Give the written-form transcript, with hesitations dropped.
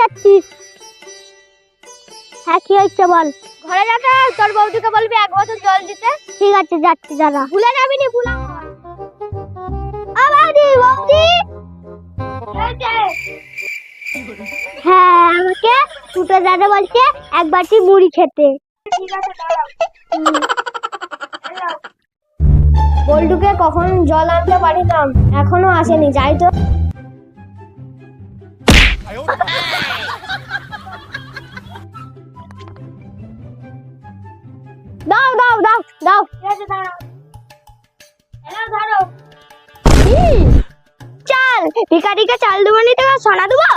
যাচ্ছিস? হ্যাঁ কি হচ্ছে বল। ঘরে যাতে তোর বৌদিকে বলবি 1 বোতল জল দিতে। ঠিক আছে যাচ্ছি দাদা। ভুলে যাবি নি ভুলা। বৌদি বৌদি। হ্যাঁ আমাকে দুটো দাদা বলছে 1 বাটি মুড়ি খেতে। ঠিক আছে দাঁড়াও। বল্টুকে কখন জল আনতে পাঠাতাম এখনো আসেনি, যাই তো। দাও দাও দাও দাও। ঠিক আছে দাঁড়াও। ধরো। চাল ভিখারিকে চাল দেবো নি, তোকে সোনা দেবো।